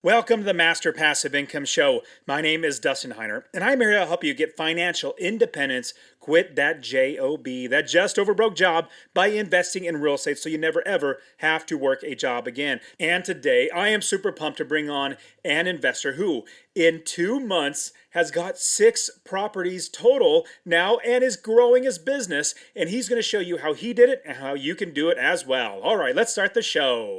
Welcome to the Master Passive Income Show. My name is Dustin Heiner, and I'm here to help you get financial independence, quit that job, that just over broke job, by investing in real estate so you never ever have to work a job again. And today, I am super pumped to bring on an investor who, in 2 months, has got 6 properties total now and is growing his business. And he's going to show you how he did it and how you can do it as well. All right, let's start the show.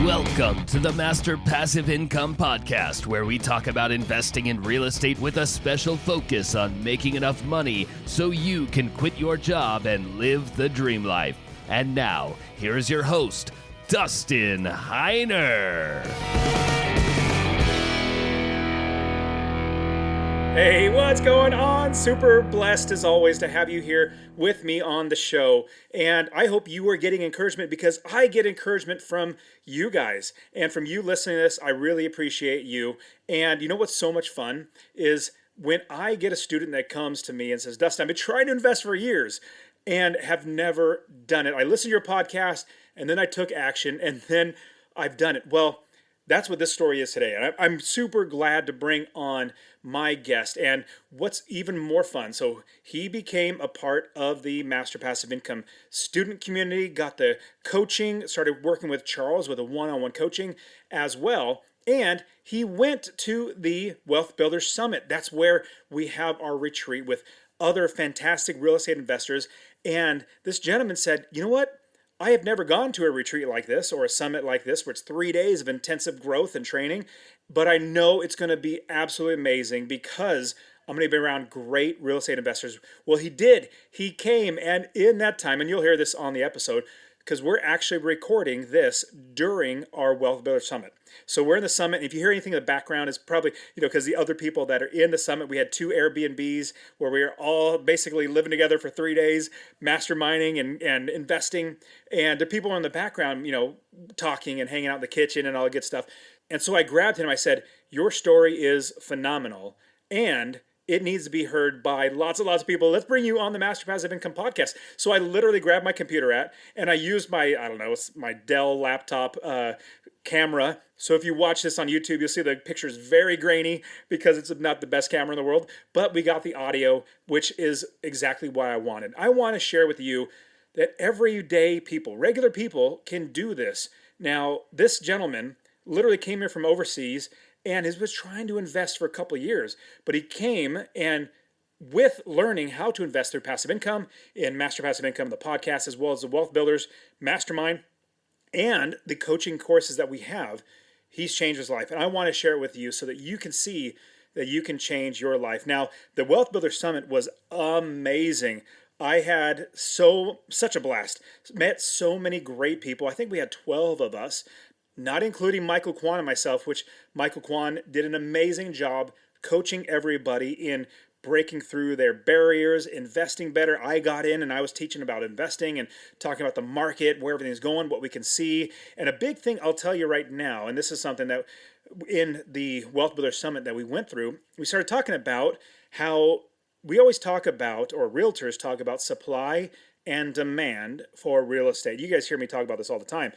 Welcome to the Master Passive Income Podcast, where we talk about investing in real estate with a special focus on making enough money so you can quit your job and live the dream life. And now, here is your host, Dustin Heiner. Hey, what's going on? Super blessed as always to have you here with me on the show. And I hope you are getting encouragement because I get encouragement from you guys. And from you listening to this, I really appreciate you. And you know what's so much fun is when I get a student that comes to me and says, Dustin, I've been trying to invest for years and have never done it. I listened to your podcast and then I took action and then I've done it. Well, that's what this story is today. And I'm super glad to bring on my guest. And what's even more fun, so he became a part of the Master Passive Income student community, got the coaching, started working with Charles with a one-on-one coaching as well. And he went to the Wealth Builders Summit. That's where we have our retreat with other fantastic real estate investors. And this gentleman said, you know what? I have never gone to a retreat like this or a summit like this where it's 3 days of intensive growth and training, but I know it's going to be absolutely amazing because I'm going to be around great real estate investors. Well, he did. He came, and in that time, and you'll hear this on the episode, because we're actually recording this during our Wealth Builder Summit. So we're in the summit, and if you hear anything in the background, it's probably, because the other people that are in the summit, we had 2 Airbnbs where we are all basically living together for 3 days, masterminding and investing, and the people in the background, talking and hanging out in the kitchen and all the good stuff. And so I grabbed him, I said, your story is phenomenal, and it needs to be heard by lots and lots of people. Let's bring you on the Master Passive Income podcast. So I literally grabbed my computer and I used my Dell laptop camera. So if you watch this on YouTube, you'll see the picture's very grainy because it's not the best camera in the world. But we got the audio, which is exactly what I wanted. I want to share with you that everyday people, regular people, can do this. Now, this gentleman literally came here from overseas and he was trying to invest for a couple of years. But he came and with learning how to invest through passive income in Master Passive Income, the podcast, as well as the Wealth Builders Mastermind and the coaching courses that we have, he's changed his life. And I want to share it with you so that you can see that you can change your life. Now, the Wealth Builders Summit was amazing. I had such a blast. Met so many great people. I think we had 12 of us, not including Michael Kwan and myself, which Michael Kwan did an amazing job coaching everybody in breaking through their barriers, investing better. I got in and I was teaching about investing and talking about the market, where everything's going, what we can see. And a big thing I'll tell you right now, and this is something that in the Wealth Builder Summit that we went through, we started talking about how we always talk about, or realtors talk about, supply and demand for real estate. You guys hear me talk about this all the time.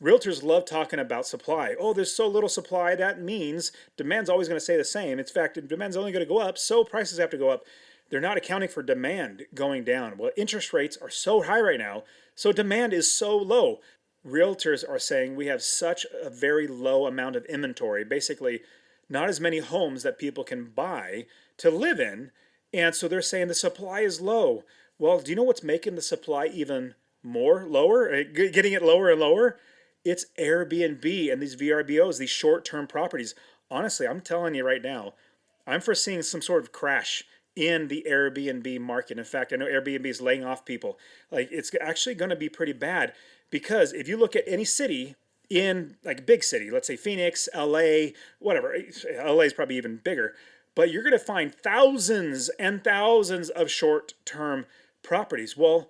Realtors love talking about supply. Oh, there's so little supply. That means demand's always going to stay the same. In fact, demand's only going to go up, so prices have to go up. They're not accounting for demand going down. Well, interest rates are so high right now, so demand is so low. Realtors are saying we have such a very low amount of inventory, basically not as many homes that people can buy to live in, and so they're saying the supply is low. Well, do you know what's making the supply even lower, getting it lower and lower? It's Airbnb and these VRBOs, these short-term properties. Honestly, I'm telling you right now, I'm foreseeing some sort of crash in the Airbnb market. In fact, I know Airbnb is laying off people. It's actually going to be pretty bad because if you look at any city in a big city, let's say Phoenix, LA, whatever, LA is probably even bigger, but you're going to find thousands and thousands of short-term properties. Well,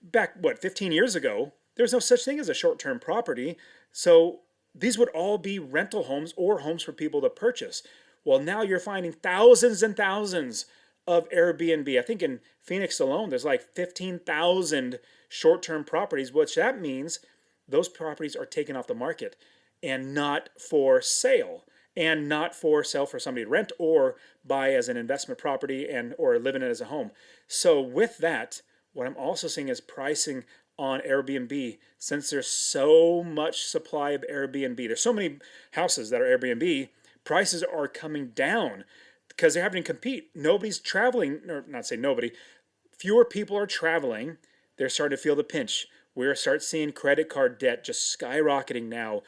back, 15 years ago, there's no such thing as a short-term property. So these would all be rental homes or homes for people to purchase. Well, now you're finding thousands and thousands of Airbnb. I think in Phoenix alone, there's like 15,000 short-term properties, which that means those properties are taken off the market and not for sale, and not for sale for somebody to rent or buy as an investment property and or live in it as a home. So with that, what I'm also seeing is pricing on Airbnb. Since there's so much supply of Airbnb, there's so many houses that are Airbnb, prices are coming down because they're having to compete. Nobody's traveling, or not say nobody, fewer people are traveling. They're starting to feel the pinch. We're starting seeing credit card debt just skyrocketing now.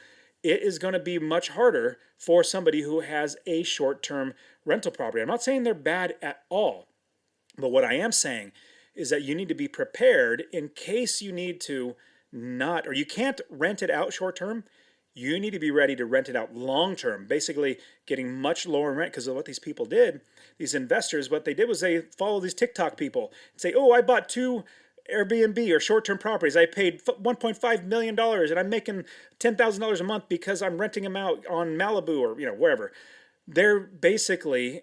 It is going to be much harder for somebody who has a short-term rental property. I'm not saying they're bad at all, but what I am saying is that you need to be prepared in case you need to not, or you can't rent it out short-term. You need to be ready to rent it out long-term, basically getting much lower rent because of what these people did. These investors, what they did was they follow these TikTok people and say, oh, I bought 2 Airbnb or short-term properties. I paid $1.5 million and I'm making $10,000 a month because I'm renting them out on Malibu or wherever. They're basically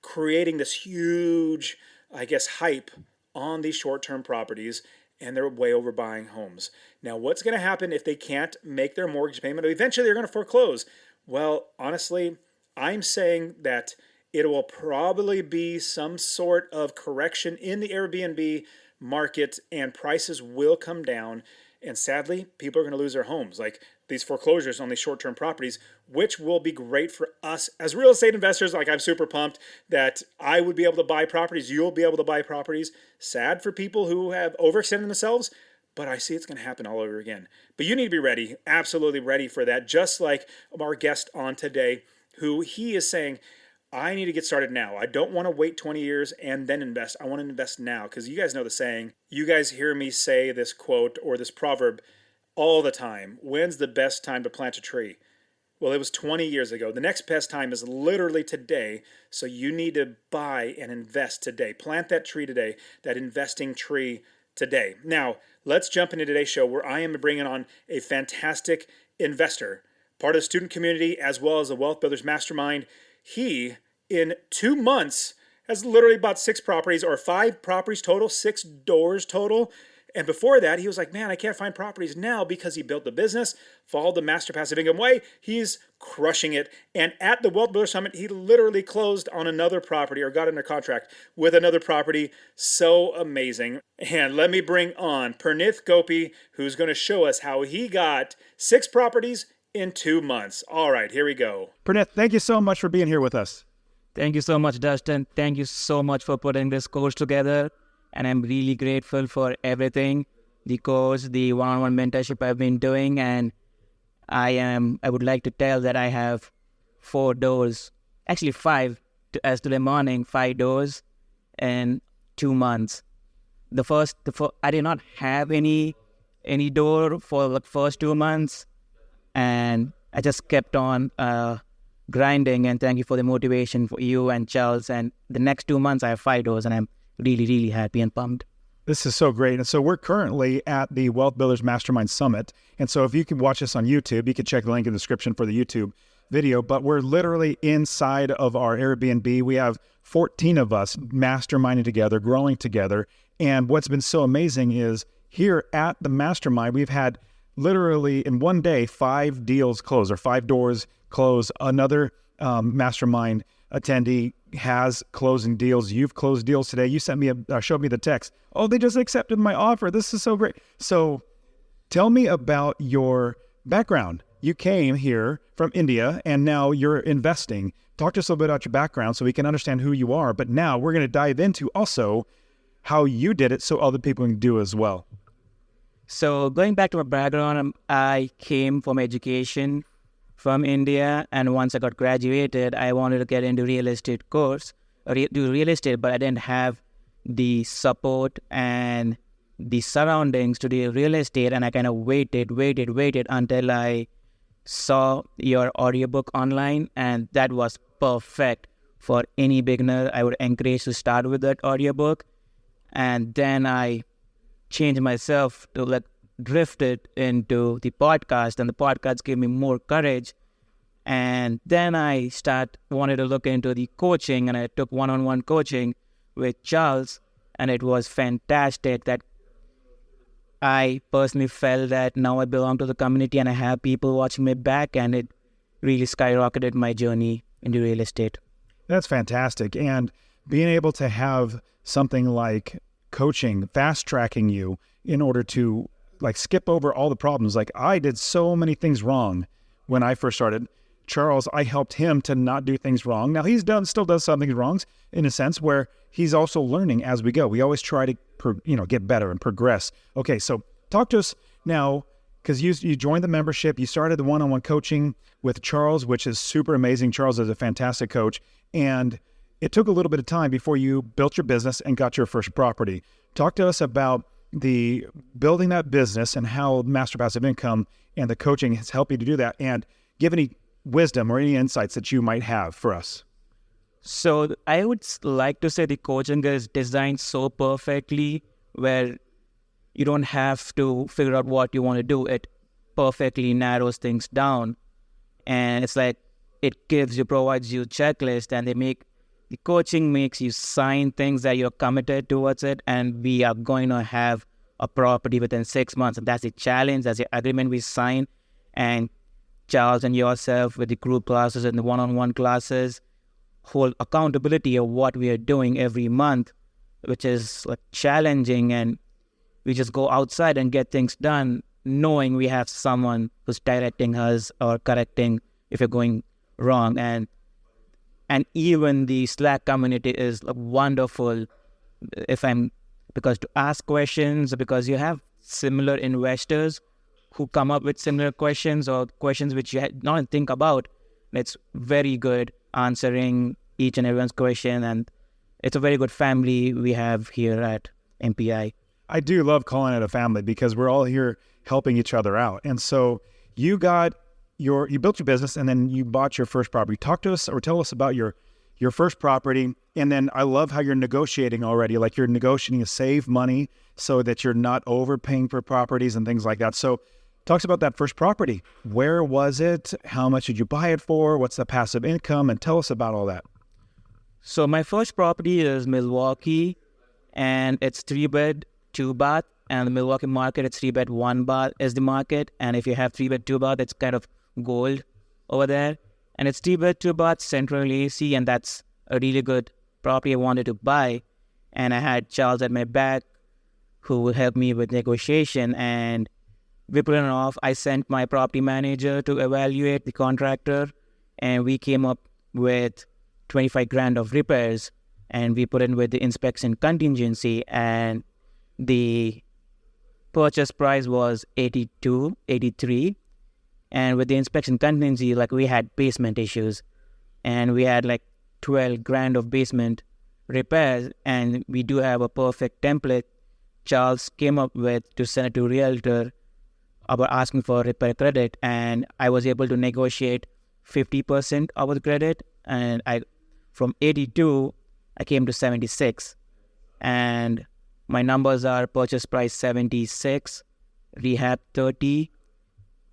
creating this huge, I guess, hype on these short-term properties, and they're way overbuying homes. Now, what's going to happen if they can't make their mortgage payment? Eventually, they're going to foreclose. Well, honestly, I'm saying that it will probably be some sort of correction in the Airbnb market and prices will come down. And sadly, people are going to lose their homes, like these foreclosures on these short-term properties, which will be great for us as real estate investors. Like, I'm super pumped that I would be able to buy properties. You'll be able to buy properties. Sad for people who have overextended themselves, but I see it's going to happen all over again. But you need to be ready, absolutely ready for that. Just like our guest on today, who he is saying, I need to get started now. I don't want to wait 20 years and then invest. I want to invest now, because you guys know the saying. You guys hear me say this quote or this proverb all the time. When's the best time to plant a tree? Well, it was 20 years ago. The next best time is literally today. So you need to buy and invest today. Plant that tree today, that investing tree today. Now, let's jump into today's show where I am bringing on a fantastic investor, part of the student community as well as the Wealth Builders Mastermind. He, in 2 months, has literally bought 6 properties, or 5 properties total, 6 doors total. And before that, he was like, man, I can't find properties. Now, because he built the business, followed the Master Passive Income way, he's crushing it. And at the Wealth Builder Summit, he literally closed on another property, or got under contract with another property. So amazing. And let me bring on Pranith Gopi, who's going to show us how he got 6 properties in 2 months. All right, here we go. Pranith, thank you so much for being here with us. Thank you so much, Dustin. Thank you so much for putting this course together. And I'm really grateful for everything, the course, the one-on-one mentorship I've been doing. And I would like to tell that I have 4 doors, actually 5, as today morning, 5 doors in 2 months. I did not have any door for the first 2 months. And I just kept on grinding, and thank you for the motivation for you and Charles. And the next 2 months, I have 5 doors, and I'm really, really happy and pumped. This is so great. And so we're currently at the Wealth Builders Mastermind Summit. And so if you can watch us on YouTube, you can check the link in the description for the YouTube video. But we're literally inside of our Airbnb. We have 14 of us masterminding together, growing together. And what's been so amazing is here at the Mastermind, we've had literally in one day 5 deals close, or 5 doors close. Another mastermind attendee has closing deals. You've closed deals today. You sent me showed me the text. Oh, they just accepted my offer. This is so great. So tell me about your background. You came here from India and now you're investing. Talk to us a little bit about your background so we can understand who you are. But now we're going to dive into also how you did it so other people can do as well. So going back to my background, I came from education from India, and once I got graduated, I wanted to get into real estate course, do real estate, but I didn't have the support and the surroundings to do real estate, and I kind of waited until I saw your audiobook online, and that was perfect for any beginner. I would encourage to start with that audiobook, and then I changed myself to drifted into the podcast, and the podcast gave me more courage. And then I wanted to look into the coaching, and I took one-on-one coaching with Charles, and it was fantastic that I personally felt that now I belong to the community and I have people watching me back, and it really skyrocketed my journey into real estate. That's fantastic. And being able to have something like coaching, fast tracking you in order to like skip over all the problems. Like I did so many things wrong when I first started. Charles, I helped him to not do things wrong. Now still does some things wrong in a sense where he's also learning as we go. We always try to, get better and progress. Okay. So talk to us now, because you joined the membership, you started the one-on-one coaching with Charles, which is super amazing. Charles is a fantastic coach. And it took a little bit of time before you built your business and got your first property. Talk to us about the building that business and how Master Passive Income and the coaching has helped you to do that, and give any wisdom or any insights that you might have for us. So I would like to say the coaching is designed so perfectly where you don't have to figure out what you want to do. It perfectly narrows things down. And it's like it provides you a checklist, and the coaching makes you sign things that you're committed towards it. And we are going to have a property within 6 months. And that's the challenge, that's the agreement we sign. And Charles and yourself with the group classes and the one-on-one classes hold accountability of what we are doing every month, which is like challenging. And we just go outside and get things done, knowing we have someone who's directing us or correcting if you're going wrong. And even the Slack community is wonderful because to ask questions, because you have similar investors who come up with similar questions or questions which you had not think about. It's very good answering each and everyone's question, and it's a very good family we have here at MPI. I do love calling it a family because we're all here helping each other out. And so you built your business and then you bought your first property. Talk to us or tell us about your first property. And then I love how you're negotiating already. Like you're negotiating to save money so that you're not overpaying for properties and things like that. So talk to us about that first property. Where was it? How much did you buy it for? What's the passive income? And tell us about all that. So my first property is Milwaukee, and it's 3-bed, 2-bath. And the Milwaukee market, it's 3-bed, 1-bath is the market. And if you have 3-bed, 2-bath, it's kind of gold over there. And it's 3-bed, 2-bath, central AC, and that's a really good property I wanted to buy. And I had Charles at my back who helped me with negotiation, and we put it off. I sent my property manager to evaluate the contractor, and we came up with 25 grand of repairs, and we put in with the inspection contingency, and the purchase price was 83. And with the inspection contingency, we had basement issues, and we had 12 grand of basement repairs, and we do have a perfect template Charles came up with to send it to realtor about asking for repair credit, and I was able to negotiate 50% of the credit, and from 82 I came to 76, and my numbers are purchase price 76, rehab 30,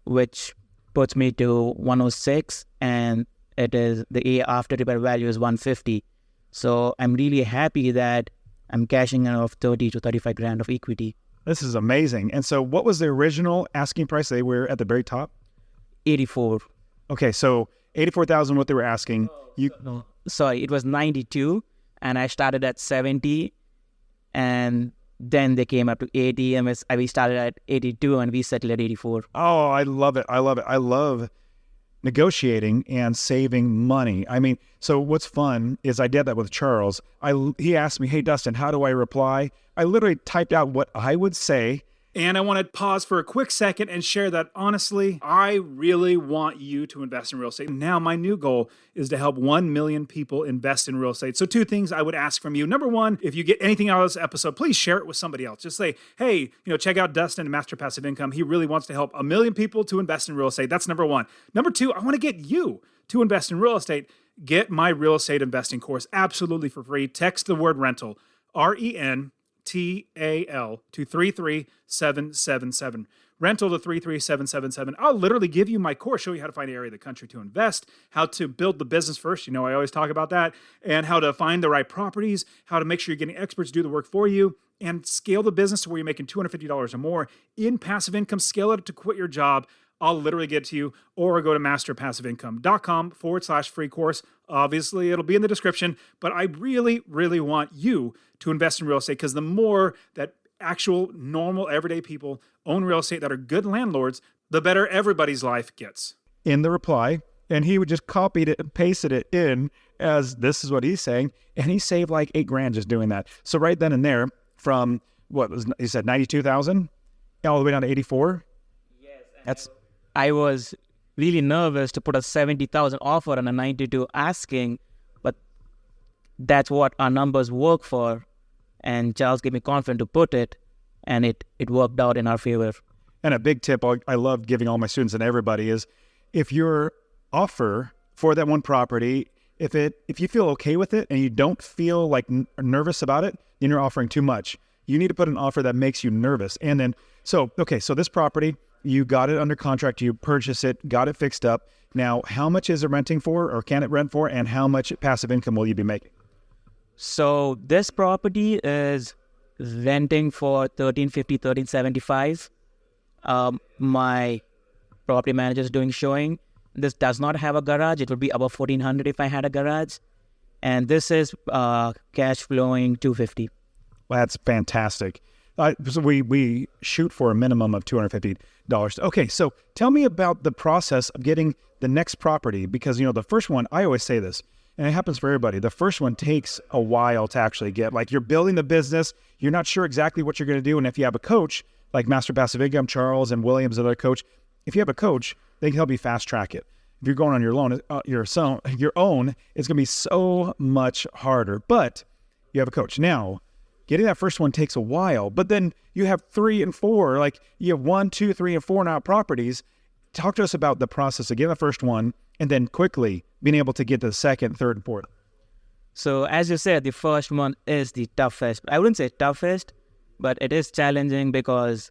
which puts me to 106, and it is the after repair value is 150. So I'm really happy that I'm cashing out of 30 to 35 grand of equity. This is amazing. And so what was the original asking price? They were at the very top? 84. Okay, so 84,000 what they were asking. No, sorry, it was 92, and I started at 70, and then they came up to 80, and we started at 82, and we settled at 84. Oh, I love it. I love negotiating and saving money. I mean, so what's fun is I did that with Charles. He asked me, hey, Dustin, how do I reply? I literally typed out what I would say. And I want to pause for a quick second and share that, honestly, I really want you to invest in real estate. Now, my new goal is to help 1 million people invest in real estate. So 2 things I would ask from you. Number 1, if you get anything out of this episode, please share it with somebody else. Just say, hey, check out Dustin, Master Passive Income. He really wants to help 1 million people to invest in real estate. That's number 1. Number 2, I want to get you to invest in real estate. Get my real estate investing course absolutely for free. Text the word rental, RENTAL, to 33777. Rental to 33777. I'll literally give you my course, show you how to find an area of the country to invest, how to build the business first. You know, I always talk about that, and how to find the right properties, how to make sure you're getting experts to do the work for you, and scale the business to where you're making $250 or more in passive income. Scale it up to quit your job. I'll literally get to you, or go to masterpassiveincome.com/free course. Obviously, it'll be in the description, but I really, really want you to invest in real estate, because the more that actual, normal, everyday people own real estate that are good landlords, the better everybody's life gets. In the reply, and he would just copied it and pasted it in as this is what he's saying, and he saved like $8,000 just doing that. So right then and there, from what was he said 92,000 all the way down to 84. I was really nervous to put a 70,000 offer on a 92 asking, but that's what our numbers work for. And Charles gave me confidence to put it, and it worked out in our favor. And a big tip I love giving all my students and everybody is, if your offer for that one property, if you feel okay with it and you don't feel like nervous about it, then you're offering too much. You need to put an offer that makes you nervous. And then, so this property, you got it under contract, you purchased it, got it fixed up. Now, how much is it renting for, or can it rent for, and how much passive income will you be making? So this property is renting for $1,350, $1,375. My property manager is doing showing. This does not have a garage. It would be above $1,400 if I had a garage. And this is cash flowing $250. Well, that's fantastic. So we shoot for a minimum of $250. Okay, so tell me about the process of getting the next property, because the first one, I always say this, and it happens for everybody. The first one takes a while to actually get. Like, you're building the business, you're not sure exactly what you're going to do, and if you have a coach like Master Passive Income, Charles and Williams, another coach, if you have a coach, they can help you fast track it. If you're going on your own, it's going to be so much harder. But you have a coach now. Getting that first one takes a while, but then you have 3 and 4, like you have 1, 2, 3, and 4 now properties. Talk to us about the process of getting the first one and then quickly being able to get to the second, third, and fourth. So as you said, the first one is the toughest. I wouldn't say toughest, but it is challenging because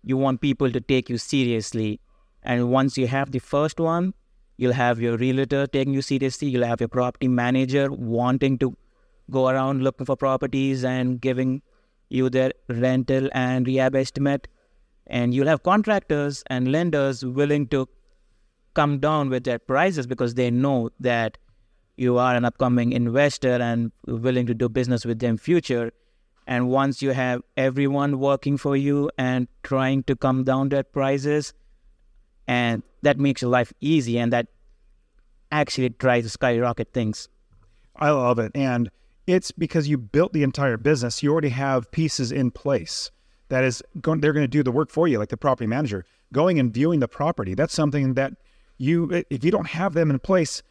you want people to take you seriously. And once you have the first one, you'll have your realtor taking you seriously. You'll have your property manager wanting to go around looking for properties and giving you their rental and rehab estimate. And you'll have contractors and lenders willing to come down with their prices because they know that you are an upcoming investor and willing to do business with them future. And once you have everyone working for you and trying to come down their prices, and that makes your life easy, and that actually tries to skyrocket things. I love it. And it's because you built the entire business. You already have pieces in place. They're going to do the work for you, like the property manager. Going and viewing the property, that's something that if you don't have them in place,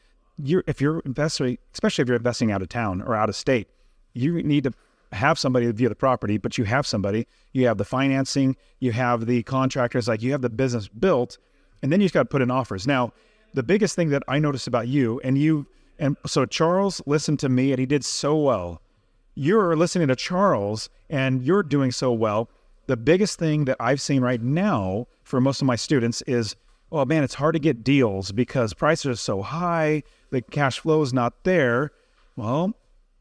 if you're investing, especially if you're investing out of town or out of state, you need to have somebody to view the property, but you have somebody, you have the financing, you have the contractors, like you have the business built, and then you just got to put in offers. Now, the biggest thing that I noticed about you, and so Charles listened to me and he did so well. You're listening to Charles and you're doing so well. The biggest thing that I've seen right now for most of my students is, oh man, it's hard to get deals because prices are so high, the cash flow is not there. Well,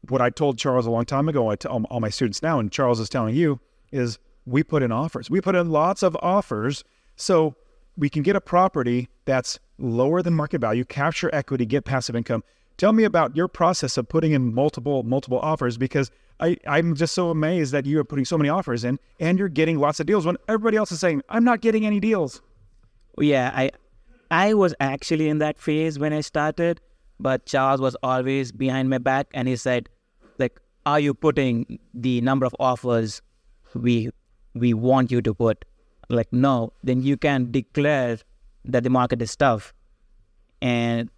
what I told Charles a long time ago, I tell all my students now, and Charles is telling you, is we put in offers. We put in lots of offers so we can get a property that's lower than market value, capture equity, get passive income. Tell me about your process of putting in multiple offers, because I'm just so amazed that you are putting so many offers in and you're getting lots of deals when everybody else is saying, I'm not getting any deals. Yeah, I was actually in that phase when I started, but Charles was always behind my back and he said, like, are you putting the number of offers we want you to put? Like, no, then you can declare that the market is tough. And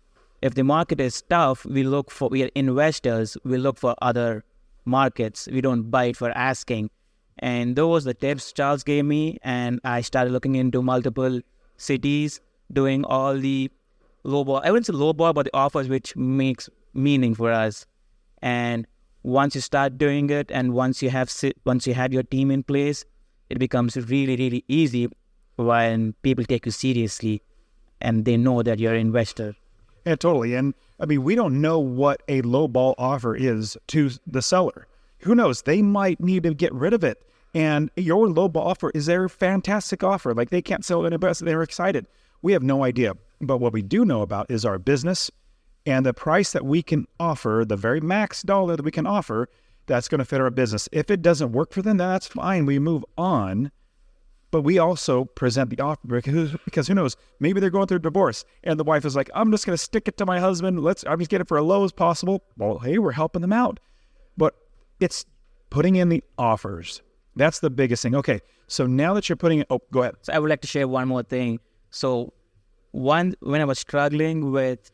if the market is tough, we are investors, we look for other markets. We don't buy it for asking. And those are the tips Charles gave me. And I started looking into multiple cities, doing all the lowball, I wouldn't say lowball, but the offers which makes meaning for us. And once you start doing it, and once you have your team in place, it becomes really, really easy when people take you seriously and they know that you're an investor. Yeah, totally. And I mean, we don't know what a lowball offer is to the seller. Who knows? They might need to get rid of it. And your lowball offer is their fantastic offer. Like, they can't sell it any better. They're excited. We have no idea. But what we do know about is our business and the price that we can offer, the very max dollar that we can offer, that's going to fit our business. If it doesn't work for them, that's fine. We move on. But we also present the offer because who knows, maybe they're going through a divorce and the wife is like, I'm just going to stick it to my husband. I'm just get it for as low as possible. Well, hey, we're helping them out. But it's putting in the offers. That's the biggest thing. Okay, so now that you're putting it, go ahead. So I would like to share one more thing. So when I was struggling with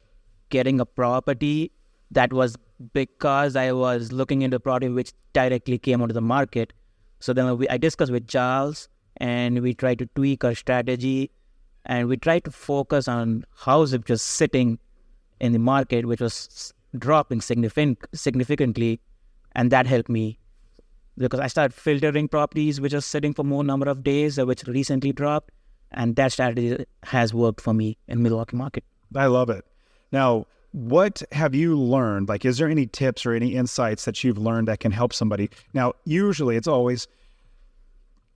getting a property, that was because I was looking into a property which directly came onto the market. So then I discussed with Charles, and we tried to tweak our strategy, and we tried to focus on houses just sitting in the market, which was dropping significantly, and that helped me because I started filtering properties which are sitting for more number of days, which recently dropped, and that strategy has worked for me in Milwaukee market. I love it. Now, what have you learned? Like, is there any tips or any insights that you've learned that can help somebody? Now, usually it's always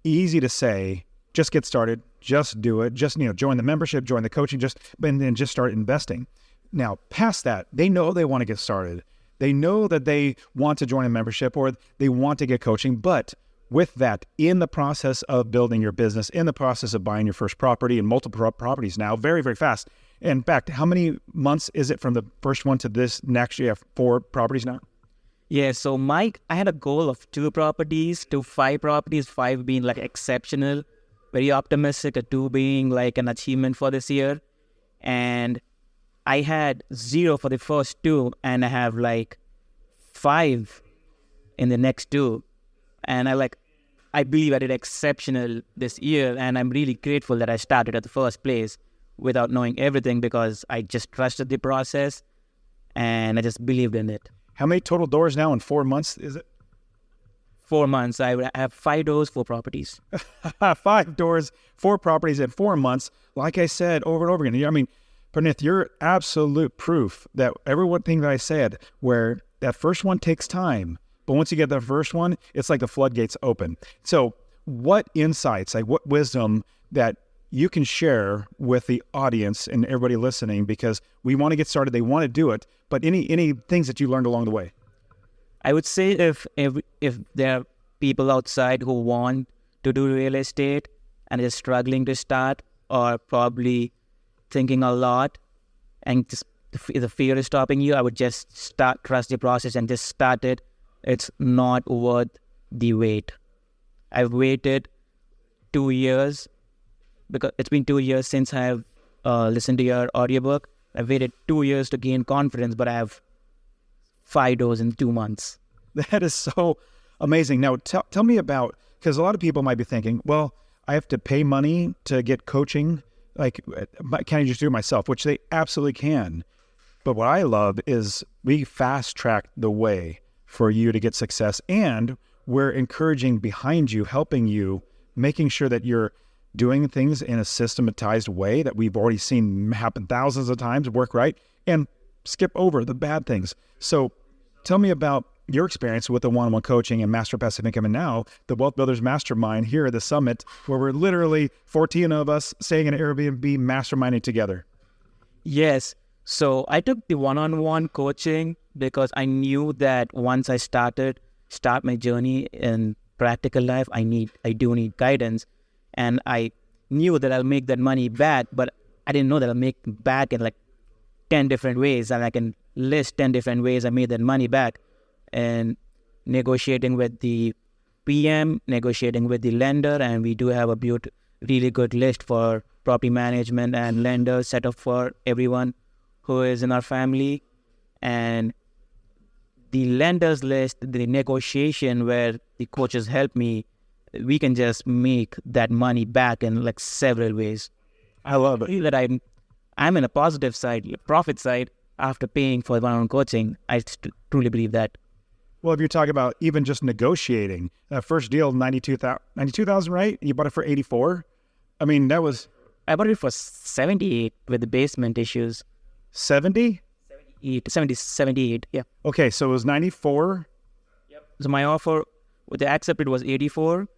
easy to say, just get started, just do it, just, join the membership, join the coaching, and then just start investing. Now, past that, they know they want to get started. They know that they want to join a membership or they want to get coaching, but with that, in the process of building your business, in the process of buying your first property and multiple properties now, very, very fast. In fact, how many months is it from the first one to this next? You have 4 properties now? Yeah, so Mike, I had a goal of 2 properties to 5 properties, 5 being like exceptional, very optimistic, a 2 being like an achievement for this year. And I had 0 for the first 2, and I have like 5 in the next 2. And I believe I did exceptional this year, and I'm really grateful that I started at the first place without knowing everything because I just trusted the process and I just believed in it. How many total doors now in 4 months is it? 4 months. I have 5 doors, 4 properties. 5 doors, 4 properties in 4 months. Like I said over and over again. I mean, Pranith, you're absolute proof that everything that I said, where that first one takes time, but once you get the first one, it's like the floodgates open. So what insights, like what wisdom that you can share with the audience and everybody listening, because we want to get started, they want to do it, but any things that you learned along the way? I would say if there are people outside who want to do real estate and is struggling to start, or probably thinking a lot and just the fear is stopping you, I would just trust the process and just start it. It's not worth the wait. I've waited 2 years because it's been 2 years since I've listened to your audiobook. I've waited 2 years to gain confidence, but I have 5 doors in 2 months. That is so amazing. Now, tell me about, because a lot of people might be thinking, well, I have to pay money to get coaching. Like, can I just do it myself? Which they absolutely can. But what I love is we fast track the way for you to get success, and we're encouraging behind you, helping you, making sure that you're doing things in a systematized way that we've already seen happen thousands of times, work right, and skip over the bad things. So tell me about your experience with the one-on-one coaching and Master Passive Income, and now the Wealth Builders Mastermind here at the Summit, where we're literally 14 of us staying in an Airbnb masterminding together. Yes. So I took the one-on-one coaching because I knew that once I start my journey in practical life, I do need guidance. And I knew that I'll make that money back, but I didn't know that I'll make back in like 10 different ways. And I can list 10 different ways I made that money back. And negotiating with the PM, negotiating with the lender, and we do have a really good list for property management and lenders set up for everyone who is in our family. And the lenders list, the negotiation where the coaches help me, we can just make that money back in like several ways. I love it. That I'm in a positive side, profit side, after paying for one-on-one coaching. I truly believe that. Well, if you're talking about even just negotiating, that first deal, 92,000, right? You bought it for 84. I mean, that was I bought it for 78 with the basement issues. 70. 78, yeah. Okay, so it was 94. So my offer with the accepted was 84,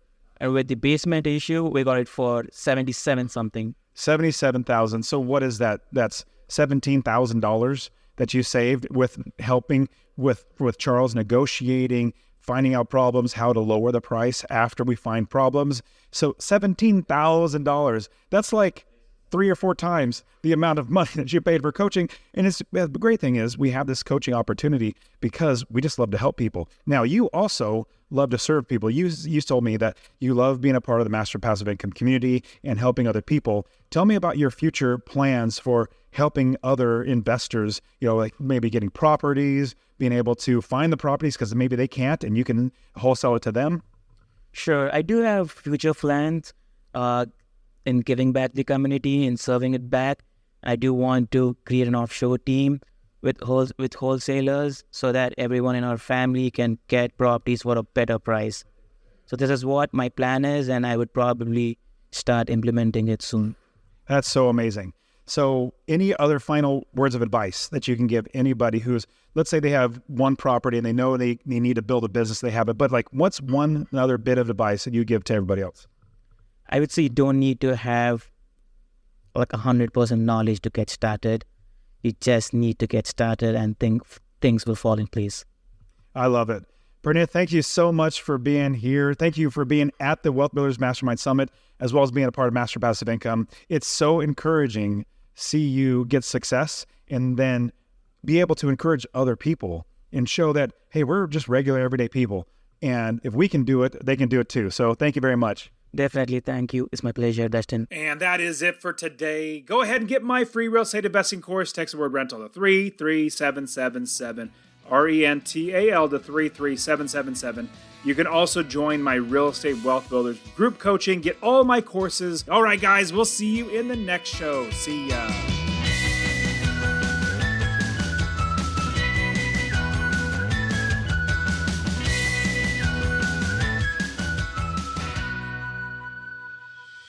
and with the basement issue, we got it for 77 something. 77,000. So what is that? That's $17,000 that you saved with helping with Charles negotiating, finding out problems, how to lower the price after we find problems. So $17,000. That's like 3 or 4 times the amount of money that you paid for coaching. And the great thing is we have this coaching opportunity because we just love to help people. Now, you also love to serve people. You told me that you love being a part of the Master Passive Income community and helping other people. Tell me about your future plans for helping other investors, like maybe getting properties, being able to find the properties because maybe they can't and you can wholesale it to them. Sure, I do have future plans in giving back the community and serving it back. I do want to create an offshore team with wholesalers so that everyone in our family can get properties for a better price. So this is what my plan is, and I would probably start implementing it soon. That's so amazing. So any other final words of advice that you can give anybody who's, let's say they have one property and they know they need to build a business, they have it, but like what's one other bit of advice that you give to everybody else? I would say you don't need to have like 100% knowledge to get started. You just need to get started and things will fall in place. I love it. Pranith, thank you so much for being here. Thank you for being at the Wealth Builders Mastermind Summit, as well as being a part of Master Passive Income. It's so encouraging to see you get success and then be able to encourage other people and show that, hey, we're just regular, everyday people. And if we can do it, they can do it too. So thank you very much. Definitely. Thank you. It's my pleasure, Dustin. And that is it for today. Go ahead and get my free real estate investing course. Text the word rental to 33777. RENTAL to 33777. You can also join my Real Estate Wealth Builders group coaching. Get all my courses. All right, guys, we'll see you in the next show. See ya.